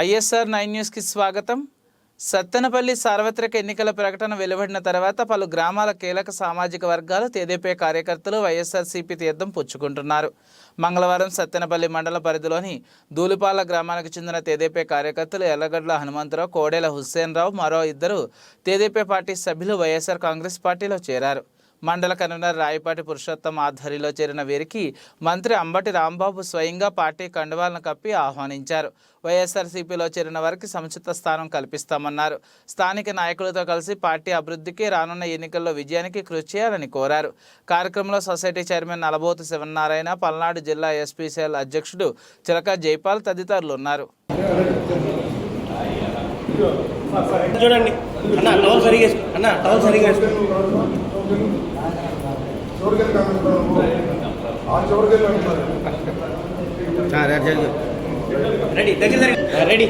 ISR 9 న్యూస్కి స్వాగతం. సత్తెనపల్లి సార్వత్రిక ఎన్నికల ప్రకటన వెలువడిన తర్వాత పలు గ్రామాల కీలక సామాజిక వర్గాలు తెదేపా కార్యకర్తలు వైఎస్ఆర్సీపీ తీర్థం పుచ్చుకుంటున్నారు. మంగళవారం సత్తెనపల్లి మండల పరిధిలోని దూలిపాల గ్రామానికి చెందిన తెదేపా కార్యకర్తలు ఎర్రగడ్ల హనుమంతరావు, కోడెల హుస్సేన్ రావు, మరో ఇద్దరు తెదేపా పార్టీ సభ్యులు వైఎస్ఆర్ కాంగ్రెస్ పార్టీలో చేరారు. మండల కన్వీనర్ రాయపాటి పురుషోత్తం ఆధ్వర్యంలో చేరిన వీరికి మంత్రి అంబటి రాంబాబు స్వయంగా పార్టీ కండువాలను కప్పి ఆహ్వానించారు. వైఎస్ఆర్సీపీలో చేరిన వారికి సముచిత స్థానం కల్పిస్తామన్నారు. స్థానిక నాయకులతో కలిసి పార్టీ అభివృద్ధికి, రానున్న ఎన్నికల్లో విజయానికి కృషి చేయాలని కోరారు. కార్యక్రమంలో సొసైటీ చైర్మన్ నలబోతు శివనారాయణ, పల్నాడు జిల్లా ఎస్పీసీఎల్ అధ్యక్షుడు చిలక జైపాల్ తదితరులు ఉన్నారు. చూడండి అన్న, టౌల్ సరిగా అన్న, టౌల్ సరిగా రెడీ దగ్గర రెడీ.